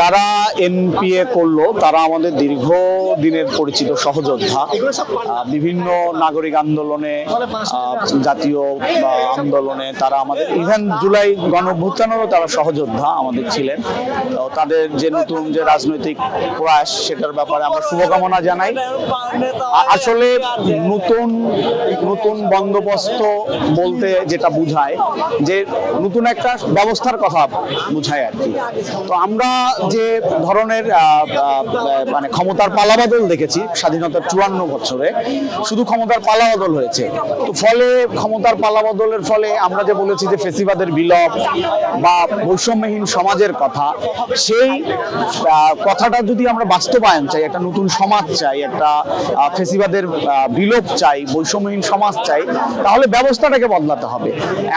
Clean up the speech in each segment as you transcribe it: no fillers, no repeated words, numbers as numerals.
যারা এনপিএ করলো তারা আমাদের দীর্ঘদিনের পরিচিত সহযোদ্ধা। বিভিন্ন নাগরিক আন্দোলনে, জাতীয় আন্দোলনে তারা আমাদের, ইভেন জুলাই গণঅভ্যুত্থানেরও তারা সহযোদ্ধা আমাদের ছিলেন। তাদের যে নতুন যে রাজনৈতিক প্রয়াস, সেটার ব্যাপারে আমরা শুভকামনা জানাই। আসলে নতুন বন্দোবস্ত বলতে যেটা বুঝায়, যে নতুন একটা ব্যবস্থার কথা বুঝায় আর কি। তো আমরা যে ধরনের মানে ক্ষমতার পালাবদল দেখেছি স্বাধীনতার 54 বছরে, শুধু ক্ষমতার পালাবদল হয়েছে। তো ফলে ক্ষমতার পালাবদলের ফলে আমরা যে বলেছি যে ফেসিবাদের বিলোপ বা বৈষম্যহীন সমাজের কথা, সেই কথাটা যদি আমরা বাস্তবায়ন চাই, একটা নতুন সমাজ চাই, একটা ফেসিবাদের বিলোপ চাই, বৈষম্যহীন সমাজ চাই, তাহলে ব্যবস্থাটাকে বদলাতে হবে।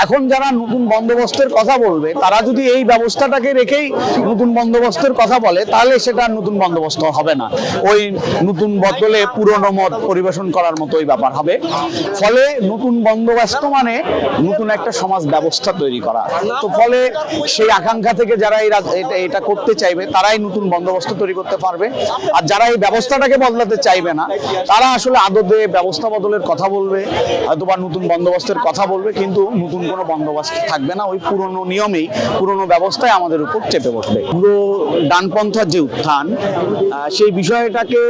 এখন যারা নতুন বন্দোবস্তের কথা বলবে, তারা যদি এই ব্যবস্থাটাকে রেখেই নতুন বন্দোবস্তের কথা বলে, তাহলে সেটা নতুন বন্দোবস্ত হবে না। ওই নতুন বদলে পুরনো মত পরিবেশন করার মতোই ব্যাপার হবে। ফলে নতুন বন্দোবস্ত মানে নতুন একটা সমাজ ব্যবস্থা তৈরি করা। তো ফলে সেই আকাঙ্ক্ষা থেকে যারা এটা করতে চাইবে, তারাই নতুন বন্দোবস্ত তৈরি করতে পারবে। আর যারা এই ব্যবস্থাটাকে বদলাতে চাইবে না, তারা আসলে আদতে ব্যবস্থা বদলের কথা বলবে, হয়তোবা নতুন বন্দোবস্তের কথা বলবে, কিন্তু নতুন কোনো বন্দোবস্ত থাকবে না। ওই পুরনো নিয়মেই, পুরনো ব্যবস্থায় আমাদের উপর চেপে বসবে। পুরো ডানপন্থার যে উত্থান, সেই বিষয়টাকে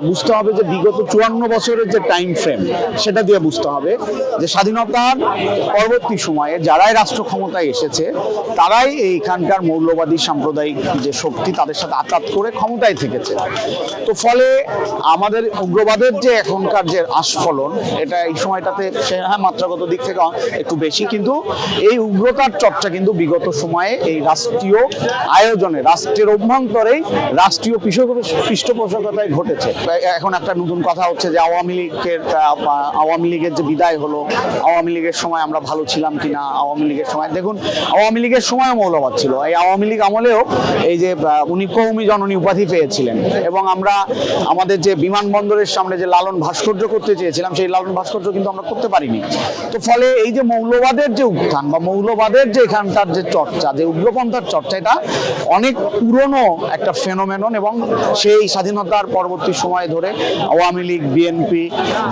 বুঝতে হবে যে বিগত 54 বছরের যে টাইম ফ্রেম, সেটা দিয়ে বুঝতে হবে যে স্বাধীনতার পরবর্তী সময়ে যারাই রাষ্ট্র ক্ষমতায় এসেছে, তারাই এইখানকার মৌলবাদী সাম্প্রদায়িক যে শক্তি, তাদের সাথে আঘাত করে ক্ষমতায় থেকেছে। তো ফলে আমাদের উগ্রবাদের যে এখনকার যে আস্ফলন, এটা এই সময়টাতে হ্যাঁ মাত্রাগত দিক থেকে একটু বেশি, কিন্তু এই উগ্রতার চর্চা কিন্তু বিগত সময়ে এই রাষ্ট্রীয় আয়োজনে, রাষ্ট্রের অভ্যন্তরেই রাষ্ট্রীয় পৃষ্ঠপোষকতায় ঘটেছে। এখন একটা নতুন কথা হচ্ছে যে আওয়ামী লীগের যে বিদায় হলো, আওয়ামী লীগের সময় আমরা ভালো ছিলাম কিনা। আওয়ামী লীগের সময় দেখুন, আওয়ামী লীগের সময়ও মৌলবাদ ছিল। এই আওয়ামী লীগ আমলেও এই যে উনি কওমি জননী উপাধি পেয়েছিলেন, এবং আমরা আমাদের যে বিমানবন্দরের সামনে যে লালন ভাস্কর্য করতে চেয়েছিলাম, সেই লালন ভাস্কর্য কিন্তু আমরা করতে পারিনি। তো ফলে এই যে মৌলবাদের যে উত্থান বা মৌলবাদের যে এখানকার যে চর্চা, যে উগ্রপন্থার চর্চা, এটা অনেক পুরনো একটা ফেনোমেনন। এবং সেই স্বাধীনতার পরবর্তী সময় ধরে আওয়ামী লীগ, বিএনপি,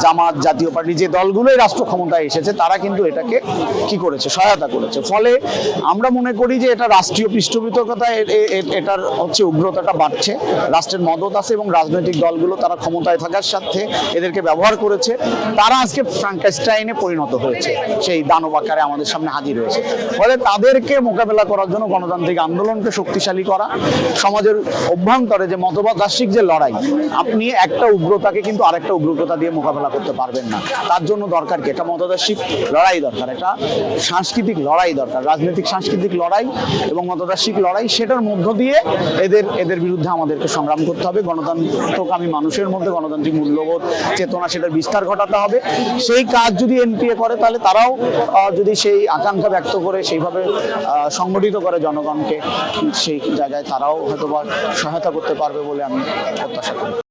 জামাত, জাতীয় পার্টি, যে দলগুলোই রাষ্ট্র ক্ষমতায় এসেছে, তারা কিন্তু এটাকে কি করেছে, সহায়তা করেছে। ফলে আমরা মনে করি যে এটা রাষ্ট্রীয় পৃষ্ঠপোষকতায় এটার হচ্ছে উগ্রতাটা বাড়ছে। রাষ্ট্রের মদত আছে এবং রাজনৈতিক দলগুলো তারা ক্ষমতায় থাকার সাথে এদেরকে ব্যবহার করেছে। তারা আজকে ফ্রাঙ্কেনস্টাইনে পরিণত হয়েছে, সেই দানব আকারে আমাদের সামনে হাজির হয়েছে। ফলে তাদেরকে মোকাবেলা করার জন্য গণতান্ত্রিক আন্দোলনকে শক্তিশালী করা, সমাজের অভ্যন্তরে যে মতবাদার্শিক যে লড়াই, আপনি একটা উগ্রতাকে কিন্তু আরেকটা উগ্রতা দিয়ে মোকাবেলা করতে পারবেন না। তার জন্য দরকার কি, একটা মতবাদার্শিক লড়াই দরকার, একটা সাংস্কৃতিক লড়াই দরকার, রাজনৈতিক সাংস্কৃতিক লড়াই এবং মতবাদার্শিক লড়াই। সেটার মধ্য দিয়ে এদের বিরুদ্ধে আমাদেরকে সংগ্রাম করতে হবে। গণতন্ত্রকামী মানুষের মধ্যে গণতান্ত্রিক মূল্যবোধ, চেতনা, সেটার বিস্তার ঘটাতে হবে। সেই কাজ যদি এনপিএ করে, তাহলে তারাও যদি সেই আকাঙ্ক্ষা ব্যক্ত করে, সেইভাবে সংগঠিত করে জনগণকে, সেই জায়গায় তারাও হয়তো সহায়তা করতে পারবে বলে আমি প্রত্যাশা করি।